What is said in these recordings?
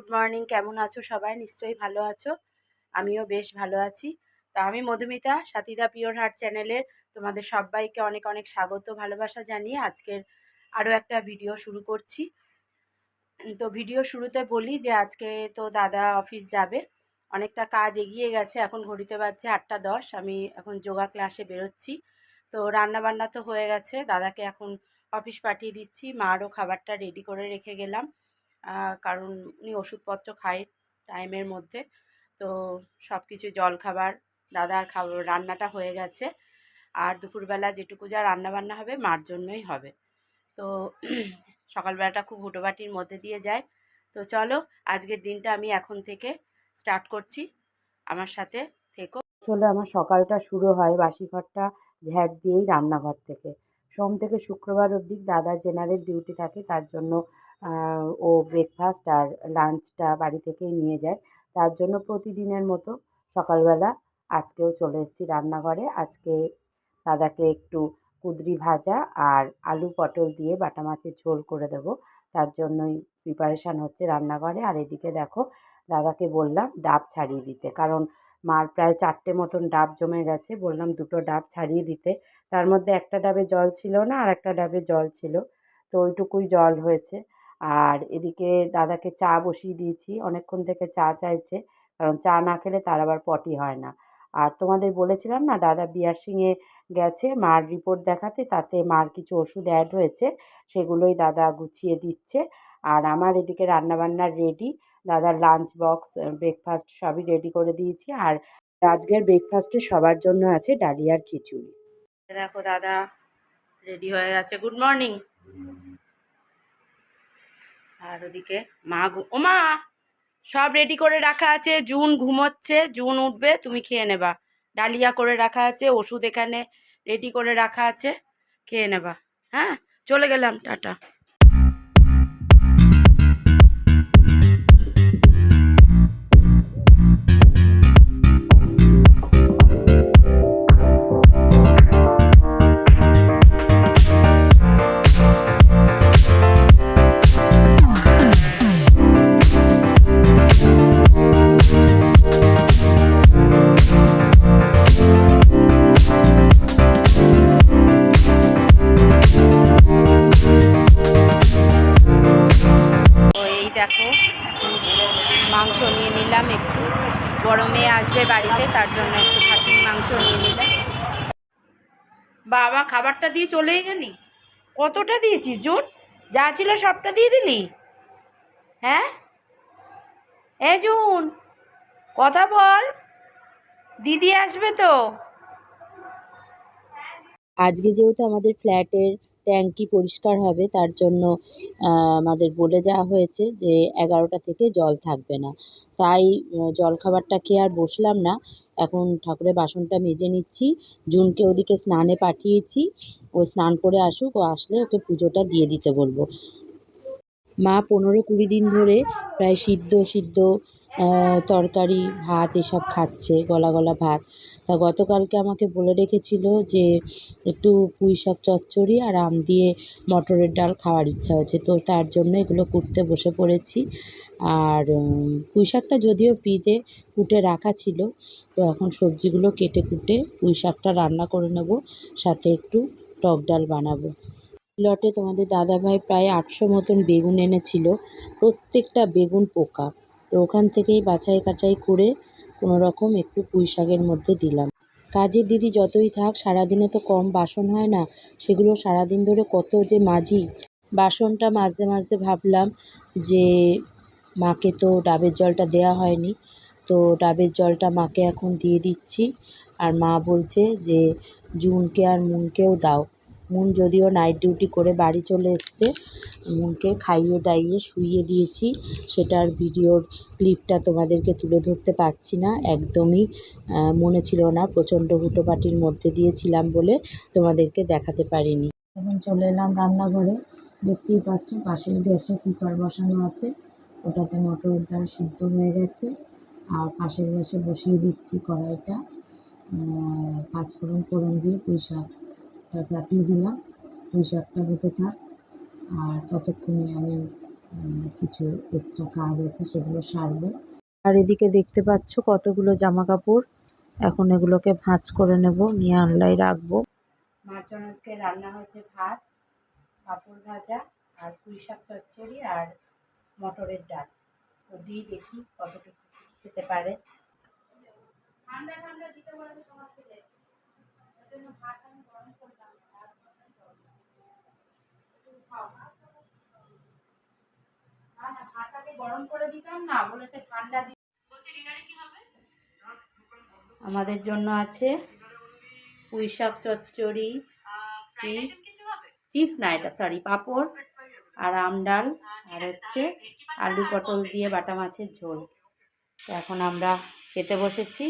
Good morning. কেমন আছো সবাই? নিশ্চয়ই ভালো আছো। আমিও বেশ ভালো আছি। তা আমি মধুমিতা, সাথীদা পিওর হার্ট চ্যানেলের তোমাদের সবাইকে অনেক অনেক স্বাগত ভালোবাসা জানিয়ে আজকের আরও একটা ভিডিও শুরু করছি। তো ভিডিও শুরুতে বলি যে আজকে তো দাদা অফিস যাবে, অনেকটা কাজ এগিয়ে গেছে। এখন ঘড়িতে বাজছে 8:10। আমি এখন যোগা ক্লাসে বেরোচ্ছি। তো রান্নাবান্না তো হয়ে গেছে, দাদাকে এখন অফিস পাঠিয়ে দিচ্ছি। মারও খাবারটা রেডি করে রেখে গেলাম, কারণ উনি ওষুধপত্র খায় টাইমের মধ্যে। তো সব কিছু জলখাবার দাদার রান্নাটা হয়ে গেছে। আর দুপুরবেলা যেটুকু যা রান্নাবান্না হবে মার জন্যই হবে। তো সকালবেলাটা খুব হুটোবাটির মধ্যে দিয়ে যায়। তো চলো আজকের দিনটা আমি এখন থেকে স্টার্ট করছি, আমার সাথে থেকো। আসলে আমার সকালটা শুরু হয় বাসি ঘরটা ঝ্যাঁট দিয়েই রান্নাঘর থেকে। সোম থেকে শুক্রবার অবধি দাদার জেনারেল ডিউটি থাকে, তার জন্য ও ব্রেকফাস্ট আর লাঞ্চটা বাড়ি থেকেই নিয়ে যায়। তার জন্য প্রতিদিনের মতো সকালবেলা আজকেও চলে এসেছি রান্নাঘরে। আজকে দাদাকে একটু কুঁদরি ভাজা আর আলু পটল দিয়ে বাটা মাছের ঝোল করে দেবো, তার জন্যই প্রিপারেশান হচ্ছে রান্নাঘরে। আর এদিকে দেখো, দাদাকে বললাম ডাব ছাড়িয়ে দিতে, কারণ মার প্রায় 4টে মতন ডাব জমে গেছে। বললাম 2টো ডাব ছাড়িয়ে দিতে। তার মধ্যে একটা ডাবে জল ছিল না, আর একটা ডাবে জল ছিল, তো ওইটুকুই জল হয়েছে। আর এদিকে দাদাকে চা বসিয়ে দিয়েছি, অনেকক্ষণ থেকে চা চাইছে, কারণ চা না খেলে তার আবার পটি হয় না। আর তোমাদের বলেছিলাম না, দাদা বিআরসিংয়ে গেছে মার রিপোর্ট দেখাতে, তাতে মার কিছু ওষুধ অ্যাড হয়েছে, সেগুলোই দাদা গুছিয়ে দিচ্ছে। আর আমার এদিকে রান্নাবান্নার রেডি, দাদার লাঞ্চ বক্স, ব্রেকফাস্ট সবই রেডি করে দিয়েছি। আর আজকের ব্রেকফাস্টে সবার জন্য আছে ডালিয়ার খিচুড়ি। দেখো দাদা রেডি হয়ে গেছে। Good morning. আর ওদিকে মা, ও মা, সব রেডি করে রাখা আছে। জুন ঘুমোচ্ছে, জুন উঠবে, তুমি খেয়ে নেবা। ডালিয়া করে রাখা আছে, ওষুধ এখানে রেডি করে রাখা আছে, খেয়ে নেবা। হ্যাঁ, চলে গেলাম, টাটা। দেখো মাংস নিয়ে নিলাম একটু, বড় মেয়ে আসবে বাড়িতে, তার জন্য একটু খাসির মাংস নিয়ে নিলাম। বাবা, খাবারটা দিয়ে চলেই গেলি? কতটা দিয়েছিস জুন? যা ছিল সবটা দিয়ে দিলি? হ্যাঁ এ জুন, কথা বল, দিদি আসবে তো। আজকে যেহেতু আমাদের ফ্ল্যাটের ট্যাঙ্কি পরিষ্কার হবে, তার জন্য আমাদের বলে যাওয়া হয়েছে যে 11টা থেকে জল থাকবে না। তাই জলখাবারটা খেয়ে আর বসলাম না, এখন ঠাকুরের বাসনটা মেজে নিচ্ছি। জুনকে ওদিকে স্নানে পাঠিয়েছি, ও স্নান করে আসুক, ও আসলে ওকে পুজোটা দিয়ে দিতে বলবো। মা 15-20 দিন ধরে প্রায় সিদ্ধ সিদ্ধ তরকারি ভাত এসব খাচ্ছে, গলা গলা ভাত। তা গতকালকে আমাকে বলে রেখেছিল যে একটু পুঁই শাক চচ্চড়ি আর আম দিয়ে মটরের ডাল খাওয়ার ইচ্ছা হয়েছে, তো তার জন্য এগুলো করতে বসে পড়েছি। আর পুঁই শাকটা যদিও ফ্রিজে কুটে রাখা ছিল, তো এখন সবজিগুলো কেটে কুটে পুঁই শাকটা রান্না করে নেব, সাথে একটু টক ডাল বানাবো। লটে তোমাদের দাদাভাই প্রায় 800 মতন বেগুন এনেছিল, প্রত্যেকটা বেগুন পোকা। তো ওখান থেকেই বাছাই কাছাই করে কোনো রকম একটু পুঁই শাকের মধ্যে দিলাম। কাজের দিদি যতই থাক, সারাদিনে তো কম বাসন হয় না, সেগুলো সারাদিন ধরে কত যে মাজি। বাসনটা মাজতে মাজতে ভাবলাম যে মাকে তো ডাবের জলটা দেওয়া হয়নি, তো ডাবের জলটা মাকে এখন দিয়ে দিচ্ছি। আর মা বলছে যে জুনকে আর মুনকেও দাও। মুন যদিও নাইট ডিউটি করে বাড়ি চলে এসছে, মুনকে খাইয়ে দাইয়ে শুইয়ে দিয়েছি, সেটার ভিডিওর ক্লিপটা তোমাদেরকে তুলে ধরতে পারছি না, একদমই মনে ছিল না, প্রচণ্ড হুটোপাটির মধ্যে দিয়েছিলাম বলে তোমাদেরকে দেখাতে পারিনি। এখন চলে এলাম রান্নাঘরে। দেখতেই পাচ্ছ পাশের গ্যাসে কুকার বসানো আছে, ওটাতে মটর ডাল সিদ্ধ হয়ে গেছে। আর পাশের গ্যাসে বসিয়ে দিচ্ছি কড়াইটা, পাঁচফোড়ন ফোড়ন দিয়ে পুঁই শাকটা চাপিয়ে দিলাম। পুঁই শাকটা হতে থাক, আর ততক্ষণে আমি কিছু এক্সট্রা কাজ আছে সেগুলো সারবো। আর এদিকে দেখতে পাচ্ছ কতগুলো জামা কাপড়, এখন এগুলোকে ভাঁজ করে নেব, নিয়ে আনলাই রাখবো। মার জন্য আজকে রান্না হয়েছে ভাত, পাঁপড় ভাজা আর পুঁই শাক চচ্চড়ি আর মটরের ডাল। তো দিই দেখি কতটুকু খেতে পারে। ঠান্ডা ঠান্ডা দিতে বলেছে তোমার ছেলে, ওই জন্য ভাত আমি গরম করলাম। না না, ভাত আগে গরম করে দিতাম না, বলেছে ঠান্ডা দিতে। আমাদের জন্য আছে পুঁই শাক চচ্চড়ি, চিপস না এটা সরি পাঁপড় আর আম ডাল, আর হচ্ছে আলু পটল দিয়ে বাটা মাছের ঝোল। তো এখন আমরা খেতে বসেছি।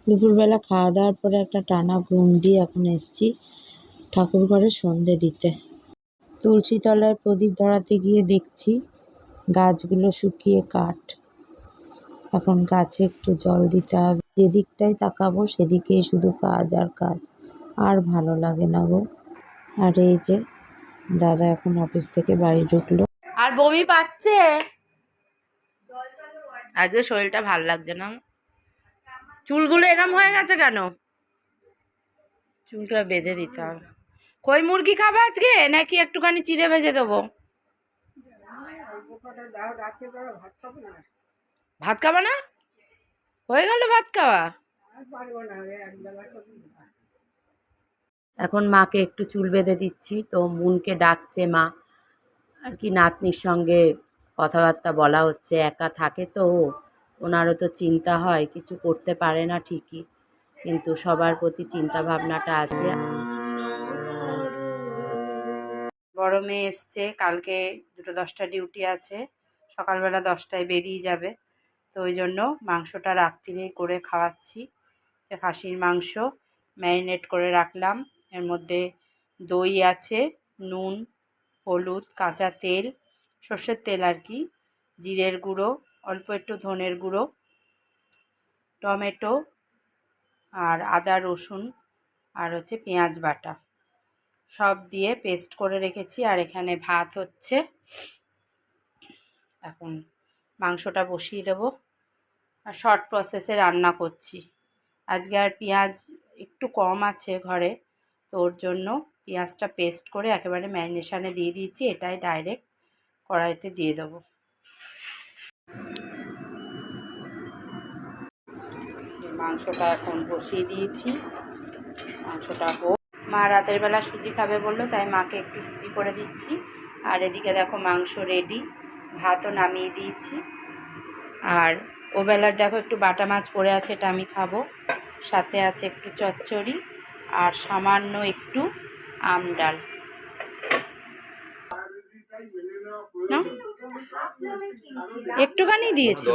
দুপুরবেলা খাওয়া দাওয়ার পরে একটা টানা ঘুম দিয়ে এখন এসছি ঠাকুর ঘরে সন্ধে দিতে। তুলসী তলায় প্রদীপ ধরাতে গিয়ে দেখছি গাছগুলো শুকিয়ে কাঠ। এখন গাছে একটু জল দিতে হবে, যেদিকটাই তাকাবো সেদিকেই শুধু কাজ আর কাজ, আর ভালো লাগে না গো। আর এই যে দাদা এখন অফিস থেকে বাড়ি ঢুকলো। আর বমি পাচ্ছে, আজকে শরীরটা ভাল লাগছে না। চুলগুলো এরম হয়ে গেছে কেন? চুলটা বেঁধে দিতে হবে। কই মুরগি খাবে আজকে নাকি একটুখানি চিড়ে ভেজে দেবো? ভাত খাবা না? হয়ে গেল ভাত খাওয়া। এখন মাকে একটু চুল বেঁধে দিচ্ছি, তো মুনকে ডাকছে মা, আর কি নাতনির সঙ্গে কথাবার্তা বলা হচ্ছে। একা থাকে তো ওনারও তো চিন্তা হয়, কিছু করতে পারে না ঠিকই, কিন্তু সবার প্রতি চিন্তা ভাবনাটা আছে। বড় মেয়ে এসছে, কালকে 2:10 ডিউটি আছে, সকালবেলা 10টায় বেরিয়ে যাবে। তো ওই জন্য মাংসটা রাত্রিরেই করে খাওয়াচ্ছি। যে খাসির মাংস ম্যারিনেট করে রাখলাম, এর মধ্যে দই আছে, নুন, হলুদ, কাঁচা তেল, সর্ষের তেল আর কি, জিরের গুঁড়ো, অল্প একটু ধনের গুঁড়ো, টমেটো আর আদা রসুন আর হচ্ছে পেঁয়াজ বাটা সব দিয়ে পেস্ট করে রেখেছি। আর এখানে ভাত হচ্ছে, এখন মাংসটা বসিয়ে দেবো। আর শর্ট প্রসেসে রান্না করছি আজকে। আর পেঁয়াজ একটু কম আছে ঘরে, তো ওর জন্য পেঁয়াজটা পেস্ট করে একেবারে ম্যারিনেশানে দিয়ে দিয়েছি, এটাই ডাইরেক্ট কড়াইতে দিয়ে দেবো। মাংসটা এখন বসিয়ে দিয়েছি, মাংসটা হোক। মা রাতের বেলা সুজি খাবে বললো, তাই মাকে একটু সুজি করে দিচ্ছি। আর এদিকে দেখো মাংস রেডি, ভাতও নামিয়ে দিয়েছি। আর ওবেলার দেখো একটু বাটা মাছ পড়ে আছে, এটা আমি খাবো। সাথে আছে একটু চচ্চড়ি আর সামান্য একটু আম ডাল। একটুখানি দিয়েছি,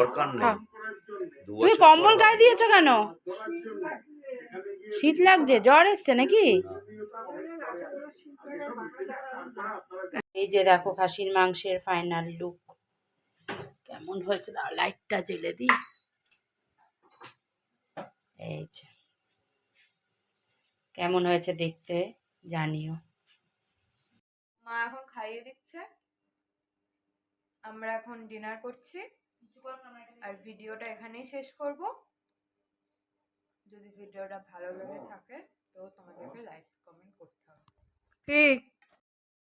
তুমি কম্বল গায়ে দিয়েছো কেন? শীত লাগছে, জ্বর এসছে নাকি? এই যে দেখো খাসির মাংসের ফাইনাল লুক কেমন হয়েছে, দাও লাইটটা জ্বেলে দিই। এই যে কেমন হয়েছে দেখতে জানিও। মা এখন খাইয়ে দিচ্ছে, আমরা এখন ডিনার করছি। আর ভিডিওটা এখানেই শেষ করব। যদি ভিডিওটা ভালো লেগে থাকে তো তোমাদেরকে লাইক কমেন্ট করতে হবে। ঠিক।